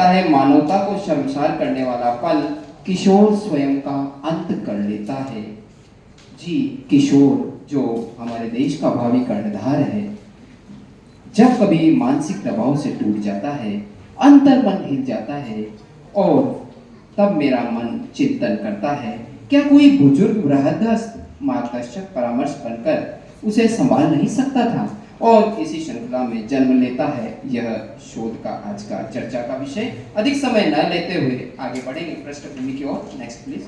होता है मानवता को शर्मसार करने वाला पल, किशोर स्वयं का अंत कर लेता है। जी, किशोर जो हमारे देश का भावी कर्णधार है, जब कभी मानसिक दबाव से टूट जाता है, अंतर मन हिल जाता है और तब मेरा मन चिंतन करता है, क्या कोई बुजुर्ग बृहदस्त मार्गदर्शक परामर्श बनकर उसे संभाल नहीं सकता था। और इसी श्रृंखला में जन्म लेता है यह शोध का आज का चर्चा का विषय। अधिक समय न लेते हुए आगे बढ़ेंगे पृष्ठभूमि की ओर। Next please.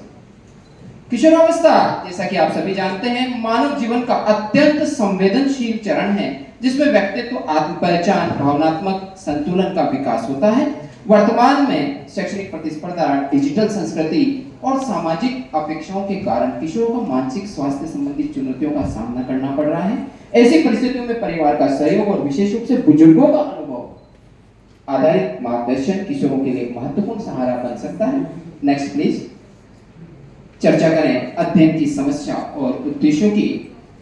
किशोरावस्था, जैसा कि आप सभी जानते हैं, मानव जीवन का अत्यंत संवेदनशील चरण है जिसमें व्यक्तित्व, आत्म पहचान, भावनात्मक संतुलन का विकास होता है। वर्तमान में शैक्षणिक प्रतिस्पर्धा, डिजिटल संस्कृति और सामाजिक अपेक्षाओं के कारण किशोर को मानसिक स्वास्थ्य संबंधी चुनौतियों का सामना करना पड़ रहा है। ऐसी परिस्थितियों में परिवार का सहयोग और विशेष रूप से बुजुर्गों का अनुभव आधारित मार्गदर्शन किशोरों के लिए महत्वपूर्ण सहारा बन सकता है। Next please. चर्चा करें अध्ययन की समस्या और उद्देश्यों की।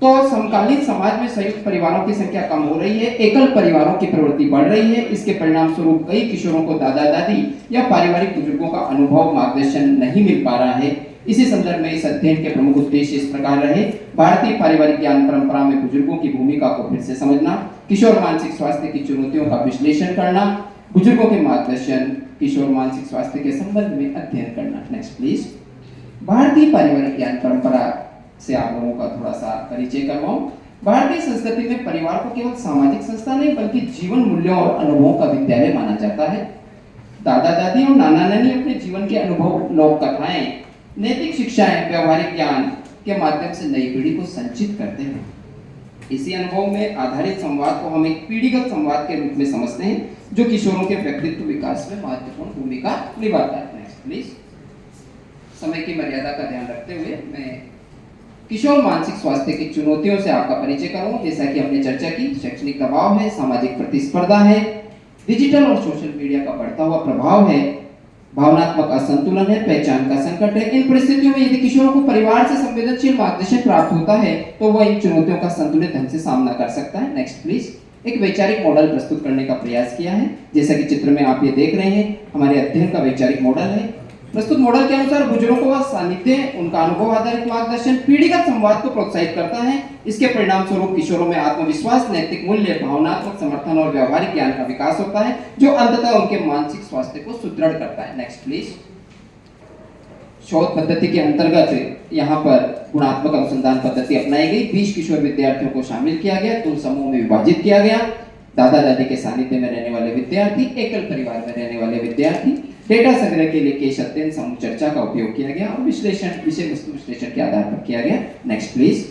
तो समकालीन समाज में संयुक्त परिवारों की संख्या कम हो रही है, एकल परिवारों की प्रवृत्ति बढ़ रही है। इसके परिणाम स्वरूप कई किशोरों को दादा दादी या पारिवारिक बुजुर्गों का अनुभव, मार्गदर्शन नहीं मिल पा रहा है। इसी संदर्भ में इस अध्ययन के प्रमुख उद्देश्य इस प्रकार रहे: भारतीय पारिवारिक ज्ञान परंपरा में बुजुर्गों की भूमिका को फिर से समझना, किशोर मानसिक स्वास्थ्य की चुनौतियों का विश्लेषण करना, बुजुर्गों के मार्गदर्शन, किशोर मानसिक स्वास्थ्य के संबंध में अध्ययन करना। Next please. भारतीय पारिवारिक ज्ञान परंपरा से आप लोगों का थोड़ा सा परिचय करवाऊं। भारतीय संस्कृति में परिवार को केवल सामाजिक संस्था नहीं बल्कि जीवन मूल्यों और अनुभवों का विद्यालय माना जाता है। दादा दादी और नाना नानी अपने जीवन के अनुभव, लोक कथाएं, नैतिक शिक्षाएं, व्यवहारिक ज्ञान के माध्यम से नई पीढ़ी को संचित करते हैं। इसी अनुभव में आधारित संवाद को हम एक पीढ़ीगत संवाद के रूप में समझते हैं जो किशोरों के व्यक्तित्व विकास में महत्वपूर्ण भूमिका निभाता है। Next please. समय की मर्यादा का ध्यान रखते हुए मैं किशोर मानसिक स्वास्थ्य की चुनौतियों से आपका परिचय करूं। जैसा कि हमने चर्चा की, शैक्षणिक दबाव है, सामाजिक प्रतिस्पर्धा है, डिजिटल और सोशल मीडिया का बढ़ता हुआ प्रभाव है, भावनात्मक असंतुलन है, पहचान का संकट है। इन परिस्थितियों में यदि किशोरों को परिवार से संवेदनशील मार्गदर्शन प्राप्त होता है तो वह इन चुनौतियों का संतुलित ढंग से सामना कर सकता है। Next please. एक वैचारिक मॉडल प्रस्तुत करने का प्रयास किया है। जैसा कि चित्र में आप ये देख रहे हैं, हमारे अध्ययन का वैचारिक मॉडल है। प्रस्तुत मॉडल के अनुसार बुजुर्गों को सानिध्य, उनका अनुभव आधारित मार्गदर्शन पीढ़ीगत संवाद को प्रोत्साहित करता है। इसके परिणाम स्वरूप किशोरों में आत्मविश्वास, नैतिक मूल्य, भावनात्मक समर्थन और व्यवहारिक ज्ञान का विकास होता है जो अंततः उनके मानसिक स्वास्थ्य को सुदृढ़ करता है। Next please. शोध पद्धति के अंतर्गत यहाँ पर गुणात्मक अनुसंधान पद्धति अपनाई गई। 20 किशोर विद्यार्थियों को शामिल किया गया, 2 समूह में विभाजित किया गया। दादा दादी के सानिध्य में रहने वाले विद्यार्थी, एकल परिवार में रहने वाले विद्यार्थी। डेटा संग्रह के लिए केस अध्ययन, समूह चर्चा का उपयोग किया गया और विश्लेषण विषय वस्तु विश्लेषण के आधार पर किया गया। Next please.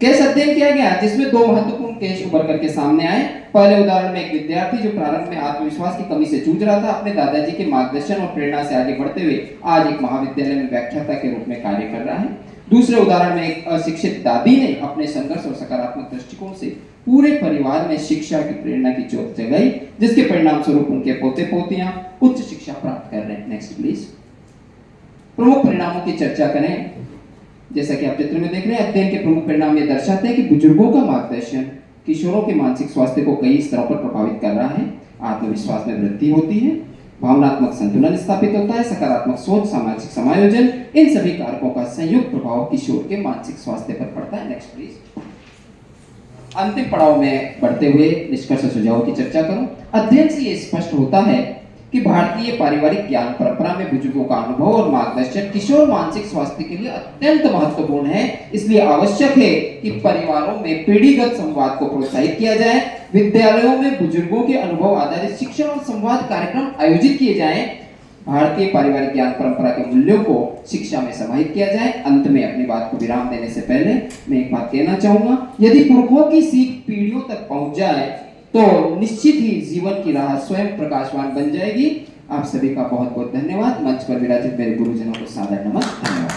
केस अध्ययन किया गया जिसमें 2 महत्वपूर्ण केस उभर करके सामने आए। पहले उदाहरण में एक विद्यार्थी जो प्रारंभ में आत्मविश्वास की कमी से जूझ रहा था, अपने दादाजी के मार्गदर्शन और प्रेरणा से आगे बढ़ते हुए आज एक महाविद्यालय में व्याख्याता के रूप में कार्य कर रहा है। दूसरे उदाहरण में एक अशिक्षित दादी ने अपने संघर्ष और सकारात्मक दृष्टिकोण से पूरे परिवार में शिक्षा की प्रेरणा की ज्योत जगाई, जिसके परिणाम स्वरूप उनके पोते पोतियां उच्च शिक्षा प्राप्त कर रहे हैं। Next please. प्रमुख परिणामों की चर्चा करें। जैसा कि आप चित्र में देख रहे हैं, अध्ययन के प्रमुख परिणाम ये दर्शाते हैं कि बुजुर्गों का मार्गदर्शन किशोरों के मानसिक स्वास्थ्य को कई स्तरों पर प्रभावित कर रहा है। आत्मविश्वास में वृद्धि होती है, भावनात्मक संतुलन स्थापित होता है, सकारात्मक सोच, सामाजिक समायोजन, इन सभी कारकों का संयुक्त प्रभाव किशोर के मानसिक स्वास्थ्य पर पड़ता है। Next please. अंतिम पड़ाव में बढ़ते हुए निष्कर्ष सुझावों की चर्चा करूं। अध्ययन से ये स्पष्ट होता है कि भारतीय पारिवारिक ज्ञान परंपरा में बुजुर्गों का अनुभव और मार्गदर्शन किशोर मानसिक स्वास्थ्य के लिए अत्यंत महत्वपूर्ण है। इसलिए आवश्यक है कि परिवारों में पीढ़ीगत संवाद को प्रोत्साहित किया जाए, विद्यालयों में बुजुर्गों के अनुभव आधारित शिक्षण और संवाद कार्यक्रम आयोजित किए जाएं, भारतीय पारिवारिक ज्ञान परंपरा के मूल्यों को शिक्षा में समाहित किया जाए। अंत में अपनी बात को विराम देने से पहले मैं एक बात कहना चाहूंगा, यदि पुरखों की सीख पीढ़ियों तक पहुंच जाए तो निश्चित ही जीवन की राह स्वयं प्रकाशवान बन जाएगी। आप सभी का बहुत बहुत धन्यवाद। मंच पर विराजित मेरे गुरुजनों को सादर नमन। धन्यवाद।